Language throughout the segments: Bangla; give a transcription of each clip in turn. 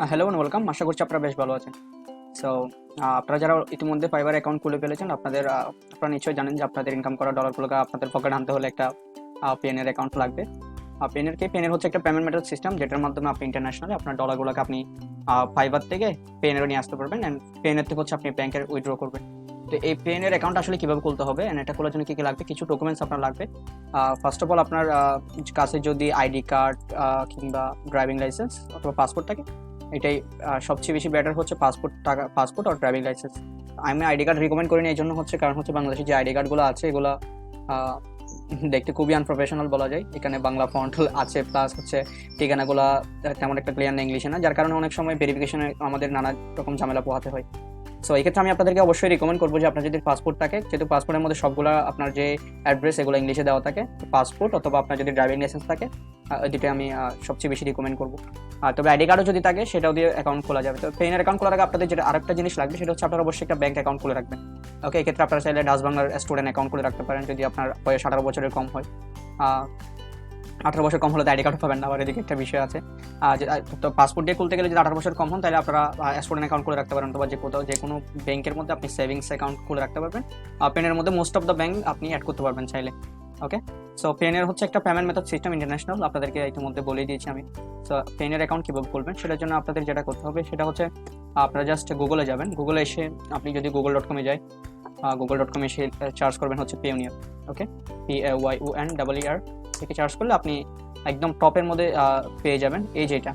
Hello and welcome. আশা করছি আপনারা বেশ ভালো আছেন। সো আপনারা যারা ইতিমধ্যে ফাইবার অ্যাকাউন্ট খুলে ফেলেছেন, আপনারা নিশ্চয়ই জানেন যে আপনাদের ইনকাম করা ডলারগুলোকে আপনাদের পকেটে আনতে হলে একটা পেনের অ্যাকাউন্ট লাগবে। পেনের হচ্ছে একটা পেমেন্ট মেথড সিস্টেম, যেটার মাধ্যমে আপনি ইন্টারন্যাশনালি আপনার ডলারগুলোকে আপনি ফাইবার থেকে পেনেরও নিয়ে আসতে পারবেন, অ্যান্ড পেনের থেকে হচ্ছে আপনি ব্যাংকের উইথড্র করবেন। তো এই পেনের অ্যাকাউন্ট আসলে কীভাবে খুলতে হবে, অ্যান্ড এটা খোলার জন্য কী কী লাগবে, কিছু ডকুমেন্টস আপনার লাগবে। ফার্স্ট অফ অল আপনার কাছে যদি আইডি কার্ড কিংবা ড্রাইভিং লাইসেন্স অথবা পাসপোর্ট থাকে, এটাই সবচেয়ে বেশি বেটার হচ্ছে পাসপোর্ট আর ড্রাইভিং লাইসেন্স। আমি আইডি কার্ড রিকমেন্ড করিনি এই জন্য হচ্ছে, কারণ হচ্ছে বাংলাদেশের যে আইডি কার্ডগুলো আছে এগুলো দেখতে খুবই আনপ্রফেশনাল বলা যায়। এখানে বাংলা ফন্ট আছে, প্লাস হচ্ছে ঠিকানাগুলো তেমন একটা ক্লিয়ার না ইংলিশে না, যার কারণে অনেক সময় ভেরিফিকেশনে আমাদের নানা রকম ঝামেলা পোহাতে হয়। সো এই ক্ষেত্রে আমি আপনাদেরকে অবশ্যই রিকমেন্ড করবো যে আপনার যদি পাসপোর্ট থাকে, যেহেতু পাসপোর্টের মধ্যে সবগুলো আপনার যে অ্যাড্রেস এগুলো ইংলিশে দেওয়া থাকে, পাসপোর্ট অথবা আপনার যদি ড্রাইভিং লাইসেন্স থাকে, দুটোই আমি সবচেয়ে বেশি রিকমেন্ড করবো। আর তবে আইডি কার্ডও যদি থাকে সেটাও দিয়ে অ্যাকাউন্ট খোলা যাবে। তো পেনের অ্যাকাউন্ট খোলার আগে আপনাদের যেটা আরেকটা জিনিস লাগবে, সেটা হচ্ছে আপনারা অবশ্যই একটা ব্যাংক অ্যাকাউন্ট খুলে রাখবেন। ওকে, এক্ষেত্রে আপনারা চাইলে ডাচ বাংলার স্টুডেন্ট অ্যাকাউন্ট খুলে রাখতে পারেন, যদি আপনার বয়স 18 বছরের কম হয়। 18 বছর কম হলে তো আইডি কার্ড পাবেন না, আবার এদিকে একটা বিষয় আছে। তো পাসপোর্ট দিয়ে খুলতে গেলে যদি 18 বছর কম হন, তাহলে আপনারা স্টুডেন্ট অ্যাকাউন্ট খুলে রাখতে পারেন, অথবা যে কোনো ব্যাংকের মধ্যে আপনি সেভিংস অ্যাকাউন্ট খুলে রাখতে পারবেন। পেনের মধ্যে মোস্ট অফ দ্য ব্যাংক আপনি অ্যাড করতে পারবেন চাইলে। ওকে, সো পেনের হচ্ছে একটা পেমেন্ট মেথড সিস্টেম ইন্টারন্যাশনাল, আপনাদেরকে ইতিমধ্যে বলেই দিয়েছি আমি। সো পেনের অ্যাকাউন্ট কীভাবে খুলবেন সেটার জন্য আপনাদের যেটা করতে হবে সেটা হচ্ছে আপনারা জাস্ট গুগলে যাবেন। গুগলে এসে আপনি যদি google.com-এ যায়, google.com এসে চার্জ করবেন হচ্ছে পেওনিয়ার। ওকে, PAYONER থেকে চার্জ করলে আপনি একদম টপের মধ্যে পেয়ে যাবেন এই যেটা,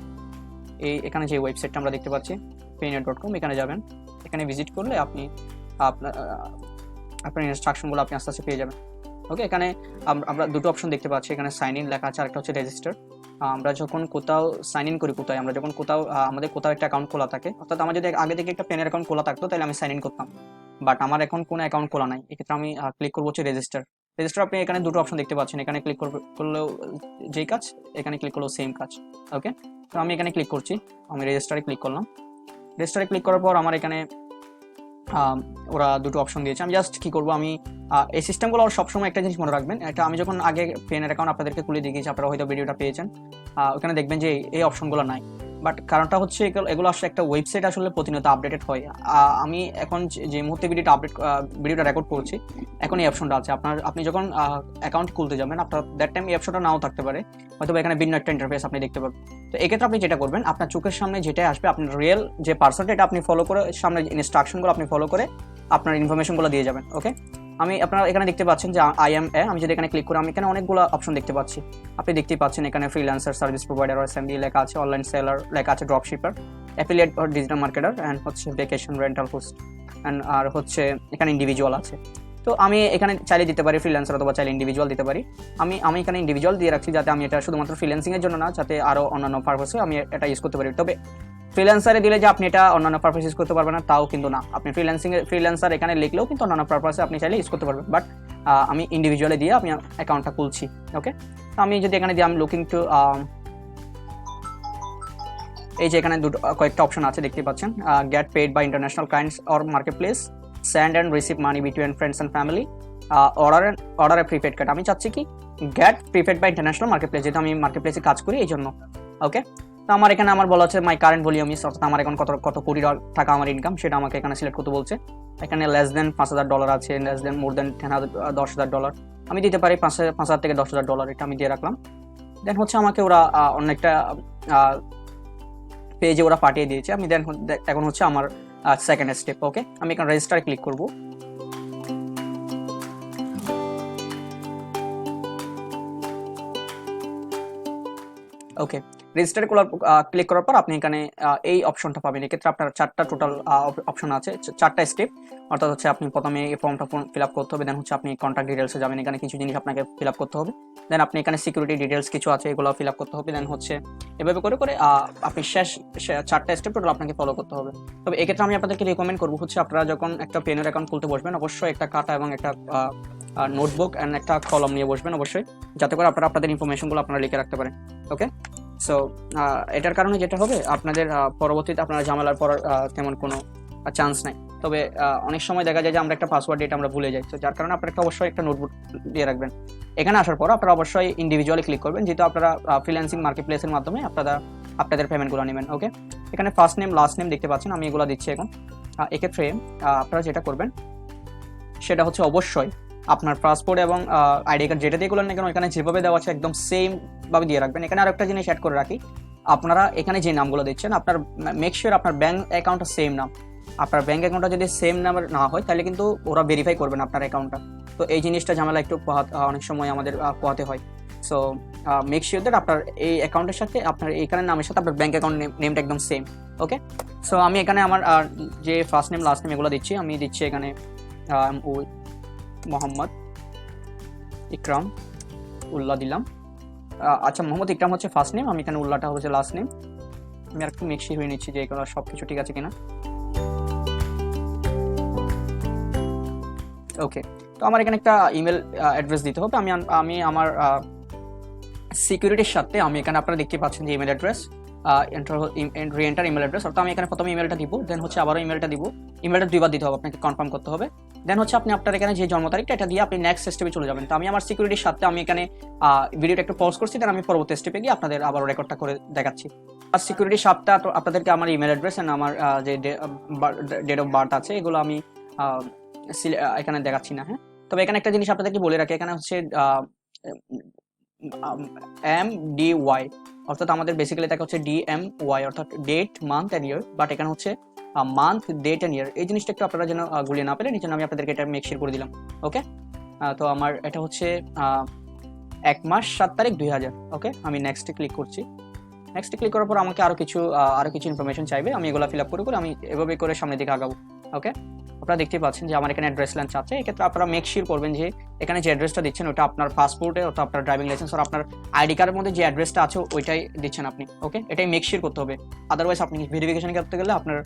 এখানে যে ওয়েবসাইটটা আমরা দেখতে পাচ্ছি payoneer.com, এখানে যাবেন। এখানে ভিজিট করলে আপনি আপনার আপনার ইনস্ট্রাকশনগুলো আপনি আস্তে আস্তে পেয়ে যাবেন। ওকে, এখানে আমরা দুটো অপশন দেখতে পাচ্ছি, এখানে সাইন ইন লেখা আছে, আরেকটা হচ্ছে রেজিস্টার। আমরা যখন কোথাও সাইন ইন করি, আমরা যখন কোথাও আমাদের কোথাও একটা অ্যাকাউন্ট খোলা থাকে, অর্থাৎ আমার যদি আগে থেকে একটা পেনের অ্যাকাউন্ট খোলা থাকতো তাহলে আমি সাইন ইন করতাম, বাট আমার এখন কোনো অ্যাকাউন্ট খোলা নাই। এক্ষেত্রে আমি ক্লিক করবো হচ্ছে রেজিস্টার। আপনি এখানে দুটো অপশন দেখতে পাচ্ছেন, এখানে ক্লিক করলেও যেই কাজ, এখানে ক্লিক করলেও সেম কাজ। ওকে, তো আমি এখানে ক্লিক করছি, আমি রেজিস্টারে ক্লিক করলাম। রেজিস্টারে ক্লিক করার পর আমার এখানে ওরা দুটো অপশন দিয়েছে। আমি জাস্ট কি করবো, আমি এই সিস্টেমগুলো সবসময় একটা জিনিস মনে রাখবেন, এটা আমি যখন আগে পেনের অ্যাকাউন্ট আপনাদেরকে খুলে দিয়েছি, আপনারা হয়তো ভিডিওটা পেয়েছেন, ওখানে দেখবেন যে এই অপশনগুলো নাই। বাট কারণটা হচ্ছে এগুলো আসলে একটা ওয়েবসাইট আসলে প্রতিনিয়ত আপডেটেড হয়। আমি এখন যে মুহূর্তে ভিডিওটা রেকর্ড করছি, এখন এই অপশনটা আছে। আপনি যখন অ্যাকাউন্ট খুলতে যাবেন, আপনার দ্যাট টাইম এই অপশনটা নাও থাকতে পারে, হয়তো এখানে ভিন্ন একটা ইন্টারফেস আপনি দেখতে পাবেন। তো এক্ষেত্রে আপনি যেটা করবেন, আপনার চোখের সামনে যেটাই আসবে, আপনার রিয়েল যে পার্সনটা, এটা আপনি ফলো করে, সামনে ইনস্ট্রাকশনগুলো আপনি ফলো করে আপনার ইনফরমেশনগুলো দিয়ে যাবেন। ওকে, আপনারা এখানে দেখতে পাচ্ছেন যে আমি যদি এখানে ক্লিক করি, আমি এখানে অনেকগুলো অপশন দেখতে পাচ্ছি। আপনি দেখতেই পাচ্ছেন এখানে ফ্রিল্যান্সার, সার্ভিস প্রোভাইডার, SMB লেখা আছে, অনলাইন সেলার লেখা আছে, ড্রপ শিপার, অ্যাফিলিয়েট আর ডিজিটাল মার্কেটার, অ্যান্ড হচ্ছে ভ্যাকেশন রেন্টাল হোস্ট, অ্যান্ড আর হচ্ছে এখানে ইন্ডিভিজুয়াল আছে। তো আমি এখানে চাইলে দিতে পারি ফ্রিল্যান্সার, অথবা চাইলে ইন্ডিভিজুয়াল দিতে পারি। আমি এখানে ইন্ডিভিজুয়াল দিয়ে রাখছি, যাতে আমি এটা শুধুমাত্র ফ্রিল্যান্সিং এর জন্য না, যাতে আরো অন্যান্য পারপাসে আমি এটা ইউজ করতে পারি। তবে ফ্রিল্যান্সারে দিলে যে আপনি এটা অন্যান্য পারপাস ইউজ করতে পারবেন না, তাও কিন্তু না। আপনি ফ্রিল্যান্সার এখানে লিখলেও কিন্তু অন্যান্য পারপাসে আপনি চাইলে ইউজ করতে পারবেন, বাট আমি ইন্ডিভিজুয়ালি দিয়ে আমি অ্যাকাউন্টটা খুলছি। ওকে, তো আমি যদি এখানে দিই আমি লুকিং টু, এই যে এখানে কয়েকটা অপশন আছে দেখতে পাচ্ছেন, get paid by international clients or marketplace, send and receive money between friends and family, order a prepaid card. আমি চাচ্ছি কি get prepaid by international marketplace, যেহেতু আমি মার্কেট প্লেসে কাজ করি এই জন্য। ওকে, তো আমার এখানে বলা হচ্ছে মাই কারেন্ট ভলিউম ইজ, অর্থাৎ আমার এখন কত কোটি টাকা আমার ইনকাম, সেটা আমাকে এখানে সিলেক্ট করতে বলছে। এখানে লেস দেন $5,000 আছে, লেস দেন মোর দেন $10,000। আমি দিতে পারি 5,000 থেকে $10,000, এটা আমি দিয়ে রাখলাম। দেন হচ্ছে আমাকে ওরা অনেকটা পেজে ওরা পাঠিয়ে দিয়েছে। আমি দেন এখন হচ্ছে আমার সেকেন্ড স্টেপ। ওকে, আমি এখানে রেজিস্টারে ক্লিক করব। ওকে, রেজিস্টার ক্লিক করার পর আপনি এখানে এই অপশনটা পাবেন। এক্ষেত্রে আপনার 4টা টোটাল অপশন আছে, 4টা স্টেপ। অর্থাৎ হচ্ছে আপনি প্রথমে এই ফর্মটা ফিল আপ করতে হবে, দেন হচ্ছে আপনি কন্ট্যাক্ট ডিটেলসে যাবেন, এখানে কিছু জিনিস আপনাকে ফিল আপ করতে হবে। দেন আপনি এখানে সিকিউরিটি ডিটেলস কিছু আছে, এগুলো ফিল আপ করতে হবে। দেন হচ্ছে এভাবে করে করে আপনি শেষ 4টা স্টেপ টোটাল আপনাকে ফলো করতে হবে। তবে এক্ষেত্রে আমি আপনাদেরকে রেকমেন্ড করবো হচ্ছে, আপনারা যখন একটা পেনের অ্যাকাউন্ট খুলতে বসবেন, অবশ্যই একটা খাতা এবং একটা নোটবুক অ্যান্ড একটা কলম নিয়ে বসবেন অবশ্যই, যাতে করে আপনারা আপনাদের ইনফরমেশনগুলো আপনারা লিখে রাখতে পারেন। ওকে, সো এটার কারণে যেটা হবে, আপনাদের পরবর্তীতে আপনারা ঝামেলার পড়ার তেমন কোনো চান্স নাই। তবে অনেক সময় দেখা যায় যে আমরা একটা পাসওয়ার্ড এটা আমরা ভুলে যাই, তো যার কারণে আপনারা অবশ্যই একটা নোটবুক দিয়ে রাখবেন। এখানে আসার পর আপনারা অবশ্যই ইন্ডিভিজুয়ালি ক্লিক করবেন, যেহেতু আপনারা ফ্রিল্যান্সিং মার্কেট প্লেসের মাধ্যমে আপনাদের পেমেন্টগুলো নেবেন। ওকে, এখানে ফার্স্ট নেম লাস্ট নেম দেখতে পাচ্ছেন, আমি এগুলো দিচ্ছি এখন। এক্ষেত্রে আপনারা যেটা করবেন সেটা হচ্ছে অবশ্যই আপনার পাসপোর্ট এবং আইডি কার্ড যেটা দিয়ে করলেন না কেন এখানে যেভাবে দেওয়া আছে একদম সেম ভাবে দিয়ে রাখবেন। এখানে আরেকটা জিনিস অ্যাড করে রাখি, আপনারা এখানে যে নামগুলো দিচ্ছেন আপনার মেক শিওর আপনার ব্যাংক অ্যাকাউন্টটা সেম নাম। আপনার ব্যাংক অ্যাকাউন্টটা যদি সেম নাম্বার না হয় তাহলে কিন্তু ওরা ভেরিফাই করবে না আপনার অ্যাকাউন্টটা। তো এই জিনিসটা ঝামেলা একটু অনেক সময় আমাদের পোহাতে হয়। সো মেক শিওর দ্যাট আপনার এই অ্যাকাউন্টের সাথে আপনার এখানে নামের সাথে আপনার ব্যাংক অ্যাকাউন্ট নেমটা একদম সেম। ওকে, সো আমি এখানে আমার যে ফার্স্ট নেম লাস্ট নেম এগুলো দিচ্ছি, আমি দিচ্ছি এখানে মোহাম্মদ ইকরাম উল্লাহ দিলাম। আচ্ছা, মোহাম্মদ ইকরাম হচ্ছে ফার্স্ট নেম, আমি এখানে উল্লাহটা হচ্ছে লাস্ট নেম। আমি আর একটু মেকশিওর হয়ে নিচ্ছি যে এগুলো সব কিছু ঠিক আছে কিনা। ওকে, তো আমার এখানে একটা ইমেল অ্যাড্রেস দিতে হবে। আমি আমার সিকিউরিটির সাথে আমি এখানে আপনারা দেখতে পাচ্ছেন যে email address enter email address, অর্থাৎ আমি এখানে প্রথমে ইমেলটা দিব, দেন হচ্ছে আবারও ইমেলটা দিব। ইমেলটা দুইবার দিতে হবে, আপনাকে কনফার্ম করতে হবে। দেন হচ্ছে আপনি আপনার এখানে যে জন্ম তারিখটা এটা দিয়ে আপনি নেক্সট স্টেপে চলে যাবেন। তো আমি আমার সিকিউরিটির সাথে আমি এখানে ভিডিওটা একটু পজ করছি, দেন আমি পরবর্তী স্টেপে গিয়ে আপনাদের আবার রেকর্ডটা করে দেখাচ্ছি। আর সিকিউরিটির সাথে আপনাদেরকে আমার ইমেল অ্যাড্রেস এন্ড আমার যে ডেট অফ বার্থ আছে এগুলো আমি এখানে দেখাচ্ছি না। হ্যাঁ, তবে এখানে একটা জিনিস আপনাদেরকে বলে রাখি, এখানে হচ্ছে MDY, অর্থাৎ আমাদের বেসিক্যালি দেখা হচ্ছে DMY, অর্থাৎ date month and year, but এখানে হচ্ছে মান্থ ডেট অ্যান্ড ইয়ার। এই জিনিসটা একটু আপনারা যেন গুলিয়ে না পেলেন, এই জন্য আমি আপনাদেরকে এটা মেকশিওর করে দিলাম। ওকে, তো আমার এটা হচ্ছে 1 মাস 7 তারিখ 2000। ওকে, আমি নেক্সটে ক্লিক করছি। নেক্সটে ক্লিক করার পর আমাকে আরো কিছু ইনফরমেশন চাইবে, আমি এগুলো ফিল আপ করে আমি এভাবে করে সামনের দিকে আগাবো। ওকে, আপনারা দেখতে পাচ্ছেন যে আমার এখানে অ্যাড্রেস লাইন চাচ্ছে। এক্ষেত্রে আপনারা মেক শিওর করবেন যে এখানে যে অ্যাড্রেসটা দিচ্ছেন ওটা আপনার পাসপোর্টে অথবা আপনার ড্রাইভিং লাইসেন্স আর আপনার আইডি কার্ডের মধ্যে যে অ্যাড্রেসটা আছে ওইটাই দিচ্ছেন আপনি। ওকে, এটাই মেক শিওর করতে হবে, আদারওয়াইজ আপনি ভেরিফিকেশন করতে গেলে আপনার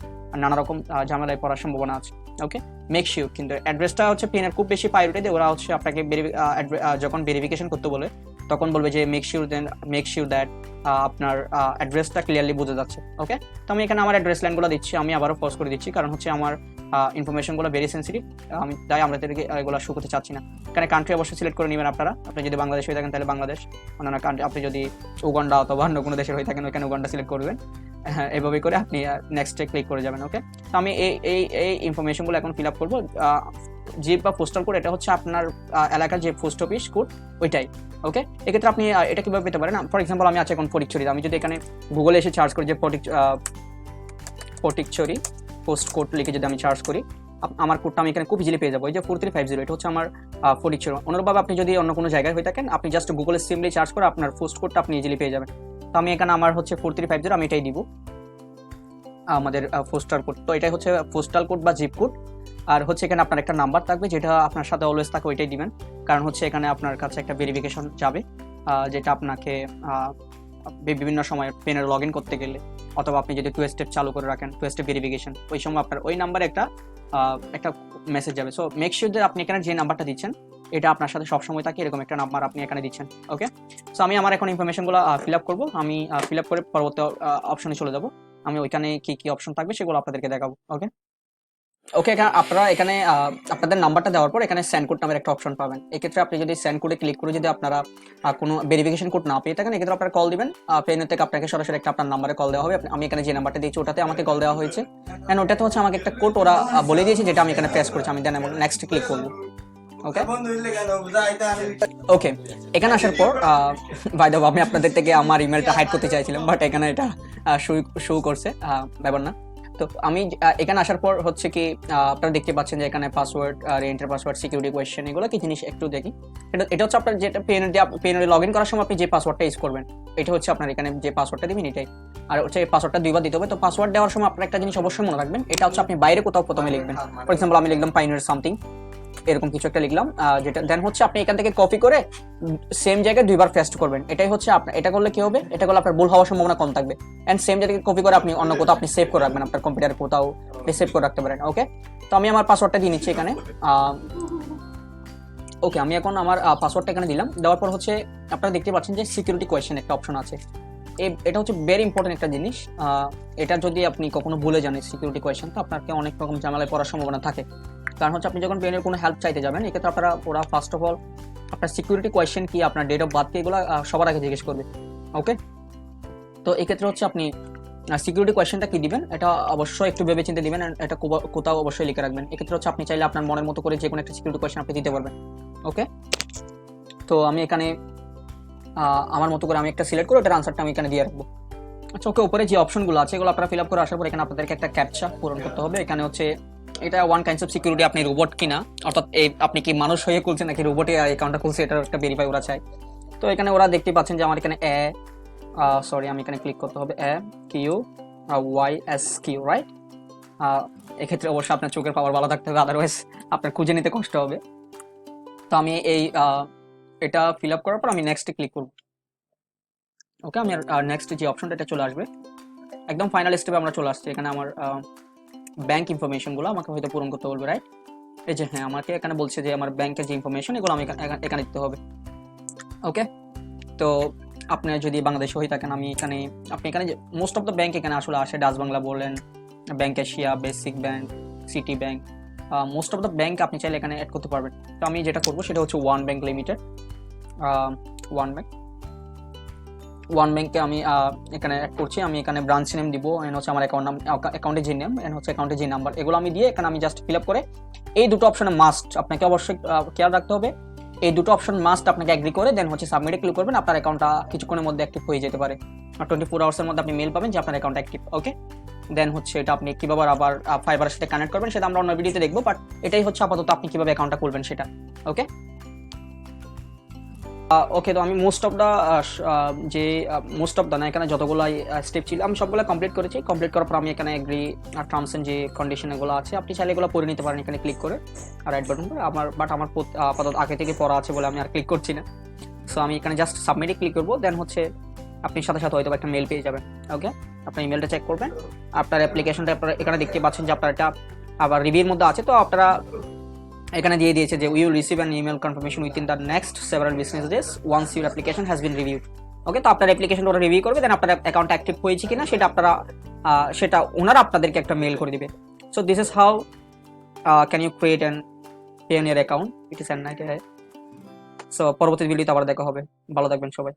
নানা রকম ঝামেলায় পড়ার সম্ভাবনা আছে। ওকে, মেক শিওর, কিন্তু অ্যাড্রেসটা হচ্ছে পেনের খুব বেশি প্রায়োরিটি দেয়, ওরা হচ্ছে আপনাকে যখন ভেরিফিকেশন করতে বলে তখন বলবে যে মেক শিওর দ্যাট আপনার অ্যাড্রেসটা ক্লিয়ারলি বোঝা যাচ্ছে। ওকে, তো আমি এখানে আমার অ্যাড্রেস লাইনগুলো দিচ্ছি, আমি আবারও পজ করে দিচ্ছি, কারণ হচ্ছে আমার ইনফরমেশনগুলো ভেরি সেন্সিটিভ, আমি তাই আমাদেরকে এগুলো শো করতে চাচ্ছি না। এখানে কান্ট্রি অবশ্যই সিলেক্ট করে নেবেন আপনারা। আপনি যদি বাংলাদেশ হয়ে থাকেন তাহলে বাংলাদেশ, অন্যান্য কান্ট্রি, আপনি যদি উগান্ডা অথবা অন্য কোনো দেশের হয়ে থাকেন ওইখানে উগান্ডা সিলেক্ট করবেন। হ্যাঁ, এভাবে করে আপনি নেক্সটে ক্লিক করে যাবেন। ওকে, তো আমি এই ইনফরমেশনগুলো এখন ফিল আপ করবো। জিপ বা পোস্টাল কোড, এটা হচ্ছে আপনার এলাকার যে পোস্ট অফিস কোড ওইটাই। ওকে, এক্ষেত্রে আপনি এটা কিভাবে পেতে পারেন? ফর এক্সাম্পল আমি আছি এখন ফটিকছড়িতে, আমি যদি এখানে গুগলে এসে সার্চ করি যে ফটিকছড়ি পোস্ট কোড লিখে যদি আমি সার্চ করি, আমার কোডটা আমি এখানে খুব ইজিলি পেয়ে যাবো। এই যে 4350, এটা হচ্ছে আমার ফটিকছড়ি। অনুরূপভাবে আপনি যদি অন্য কোনো জায়গায় হয়ে থাকেন আপনি জাস্ট গুগলে সিম্পলি সার্চ করে আপনার পোস্ট কোডটা আপনি ইজিলি পেয়ে যাবেন। তো আমি এখানে আমার হচ্ছে 4350, আমি এটাই দিব আমাদের পোস্টাল কোড। তো এটাই হচ্ছে পোস্টাল কোড বা জিপ কোড। আর হচ্ছে এখানে আপনার একটা নাম্বার থাকবে যেটা আপনার সাথে অলওয়েজ থাকে, ওইটাই দিবেন, কারণ হচ্ছে এখানে আপনার কাছে একটা ভেরিফিকেশন যাবে যেটা আপনাকে বিভিন্ন সময় পেনের লগ ইন করতে গেলে অথবা আপনি যদি 2 স্টেপ চালু করে রাখেন, 2 স্টেপ ভেরিফিকেশন, ওই সময় আপনার ওই নাম্বারে একটা মেসেজ যাবে। সো মেক শিওর যে আপনি এখানে যে নাম্বারটা দিচ্ছেন এটা আপনার সাথে সবসময় থাকে, এরকম একটা নাম্বার আপনি এখানে দিচ্ছেন। ওকে, সো আমি আমার এখন ইনফরমেশনগুলো ফিল আপ করবো। আমি ফিল আপ করে পরবর্তী অপশনে চলে যাবো। আমি ওইখানে কি অপশন থাকবে সেগুলো আপনাদেরকে দেখাবো। ওকে, আপনারা এখানে আপনাদের নাম্বারটা দেওয়ার পর এখানে সেন্ড কোড নামের একটা অপশন পাবেন। এক্ষেত্রে আপনি যদি সেন্ড কোডে ক্লিক করে যদি আপনারা কোনো ভেরিফিকেশন কোড না পেয়ে থাকেন, এক্ষেত্রে আপনারা কল দিবেন। পেনের থেকে আপনাকে সরাসরি একটা আপনার নাম্বারে কল দেওয়া হবে। আমি এখানে যে নাম্বারটা দিয়েছি ওটাতে আমাকে কল দেওয়া হয়েছে, এন্ড ওটাতে হচ্ছে আমাকে একটা কোড ওরা বলে দিয়েছে যেটা আমি এখানে প্রেস করেছি। আমি দেন নেক্সট ক্লিক করবো। ওকে, এখানে আসার পর বাই দ্য ওয়ে আমি আপনাদের থেকে আমার ইমেলটা হাইড করতে চাইছিলাম, বাট এখানে এটা শো করছে, ব্যাপার না। তো আমি এখানে আসার পর হচ্ছে কি আপনারা দেখতে পাচ্ছেন যে এখানে পাসওয়ার্ড আর এন্টার পাসওয়ার্ড, সিকিউরিটি কোয়েশ্চেন, এগুলো কি জিনিস একটু দেখি। এটা হচ্ছে আপনার যেটা পেনে লগ ইন করার সময় আপনি যে পাসওয়ার্ডটা ইউজ করবেন, এটা হচ্ছে আপনার এখানে যে পাসওয়ার্ডটা দিবেন এটাই। আর হচ্ছে পাসওয়ার্ডটা 2 বার দিতে হবে। তো পাসওয়ার্ড দেওয়ার সময় আপনার একটা জিনিস অবশ্যই মনে রাখবেন, এটা হচ্ছে আপনি বাইরে কোথাও প্রথমে লিখবেন। ফর এক্সাম্পল আমি লিখলাম পাইনিয়ার সামথিং, এরকম কিছু একটা লিখলাম, যেটা দেন হচ্ছে আপনি এখান থেকে কপি করে সেম জায়গায় 2 বার পেস্ট করবেন। এটাই হচ্ছে আপনার, এটা করলে কি হবে, এটা করলে আপনার ভুল হওয়ার সম্ভাবনা কম থাকবে। এন্ড সেম জায়গায় কপি করে আপনি অন্য কোথাও আপনি সেভ করে রাখবেন, আপনার কম্পিউটারে কোথাও সেভ করে রাখতে পারেন। ওকে, তো আমি আমার পাসওয়ার্ডটা দিয়ে নিচ্ছি এখানে। ওকে, আমি এখন আমার পাসওয়ার্ডটা এখানে দিলাম। দেওয়ার পর হচ্ছে আপনারা দেখতে পাচ্ছেন যে সিকিউরিটি কোয়েশ্চেন একটা অপশন আছে। এটা হচ্ছে ভেরি ইম্পর্টেন্ট একটা জিনিস। এটা যদি আপনি কখনো ভুলে যান সিকিউরিটি কোয়েশ্চেন, তো আপনাকে অনেক রকম ঝামেলায় পড়ার সম্ভাবনা থাকে। কারণ হচ্ছে আপনি যখন পেনের কোনো হেল্প চাইতে যাবেন, এক্ষেত্রে ওরা ফার্স্ট অফ অল আপনার সিকিউরিটি কোয়েশ্চেন কি, আপনার ডেট অফ বার্থ কি, এগুলো সবার আগে জিজ্ঞেস করবে। ওকে, তো এক্ষেত্রে হচ্ছে আপনি সিকিউরিটি কোয়েশ্চেনটা কি দিবেন এটা অবশ্যই একটু ভেবে চিন্তে দিবেন, এটা কোথাও অবশ্যই লিখে রাখবেন। এক্ষেত্রে হচ্ছে আপনি চাইলে আপনার মনের মতো করে যে কোনো একটা সিকিউরিটি কোয়েশ্চেন আপনি দিতে পারবেন। ওকে, তো আমি এখানে আমার মতো করে আমি একটা সিলেক্ট করে ওটার আনসারটা আমি এখানে দিয়ে রাখবো। আচ্ছা, ওকে, উপরে যে অপশনগুলো আছে এগুলো আপনারা ফিল আপ করে আসার পর এখানে আপনাদেরকে একটা ক্যাপচা পূরণ করতে হবে। এখানে হচ্ছে এটা ওয়ান কাইন্ডস অফ সিকিউরিটি, আপনি রোবট কিনা, অর্থাৎ আপনি কি মানুষ হয়ে খুলছেন নাকি রোবটে অ্যাকাউন্টটা খুলছে, এটার একটা ভেরিফাই ওরা চায়। তো এখানে ওরা দেখতে পাচ্ছেন যে আমার এখানে আমি এখানে ক্লিক করতে হবে Q Y S Q, right. এক্ষেত্রে অবশ্যই আপনার চোখের পাওয়ার ভালো থাকতে হবে, আদারওয়াইজ আপনার খুঁজে নিতে কষ্ট হবে। তো আমি এটা ফিল আপ করার পর আমি নেক্সটে ক্লিক করব। ওকে, আমি নেক্সট যে অপশনটা এটা চলে আসবে, একদম ফাইনাল স্টেপে আমরা চলে আসছি। এখানে আমার ব্যাংক ইনফরমেশনগুলো আমাকে হয়তো পূরণ করতে বলবে, রাইট। এই যে হ্যাঁ, আমাকে এখানে বলছে যে আমার ব্যাংকের যে ইনফরমেশন এগুলো আমি এখানে দিতে হবে। ওকে, তো আপনি যদি বাংলাদেশে হয়ে থাকেন, আপনি এখানে মোস্ট অফ দ্য ব্যাংক এখানে আসলে আসে, ডাচ বাংলা বলেন, bank Asia, basic bank, city bank, most of the bank আপনি চাইলে এখানে অ্যাড করতে পারবেন। তো আমি যেটা করবো সেটা হচ্ছে ওয়ান ব্যাংক লিমিটেড। ওয়ান ব্যাংকে আমি এখানে অ্যাড করছি। আমি এখানে ব্রাঞ্চ নেম দিব, এন্ড হচ্ছে আমার অ্যাকাউন্টের যে নেম, এন্ড হচ্ছে অ্যাকাউন্টের যে নাম্বার, এগুলো আমি দিয়ে এখানে আমি জাস্ট ফিল আপ করে এই দুটো অপশনে মাস্ট আপনাকে অবশ্যই খেয়াল রাখতে হবে। এই দুটো অপশন মাস্ট আপনাকে এগ্রি করে দেন হচ্ছে সাবমিটে ক্লিক করবেন, আপনার অ্যাকাউন্টটা কিছুক্ষণের মধ্যে অ্যাক্টিভ হয়ে যেতে পারে। 24 আওয়ার্সের মধ্যে আপনি মেল পাবেন যে আপনার অ্যাকাউন্ট অ্যাক্টিভ। ওকে, দেন হচ্ছে এটা আপনি কিভাবে আবার ফাইবারের সাথে কানেক্ট করবেন সেটা আমরা অন্য ভিডিওতে দেখবো, বাট এটাই হচ্ছে আপাতত আপনি কিভাবে অ্যাকাউন্টটা খুলবেন সেটা। ওকে, ওকে, তো আমি মোস্ট অফ দ্য না, এখানে যতগুলো স্টেপ ছিল আমি সবগুলো কমপ্লিট করেছি। কমপ্লিট করার পর আমি এখানে এগ্রি টার্মস এন্ড যে কন্ডিশন এগুলো আছে আপনি চাইলে এগুলো পড়ে নিতে পারেন এখানে ক্লিক করে রাইট বাটন করে। আমার আপাতত আগে থেকে পড়া আছে বলে আমি আর ক্লিক করছি না। সো আমি এখানে জাস্ট সাবমিটে ক্লিক করবো, দেন হচ্ছে আপনি সাথে সাথে হয়তো একটা মেল পেয়ে যাবেন। ওকে, আপনার ইমেলটা চেক করবেন, আপনার অ্যাপ্লিকেশনটা আপনারা এখানে দেখতে পাচ্ছেন যে আপনার এটা আবার রিভিউর মধ্যে আছে। তো আপনারা এখানে দিয়ে দিয়েছে যে will receive an email confirmation within the next several business days once your application has been reviewed. Okay, তো আপনার অ্যাপ্লিকেশন ওরা রিভিউ করবে, দেন আপনার অ্যাকাউন্ট অ্যাক্টিভ হয়েছে কিনা সেটা ওনারা আপনাদেরকে একটা মেল করে দিবে। So this is how can you create an Payoneer account. It is an night. So পরবর্তী ভিডিওতে আবার দেখা হবে, ভালো থাকবেন সবাই।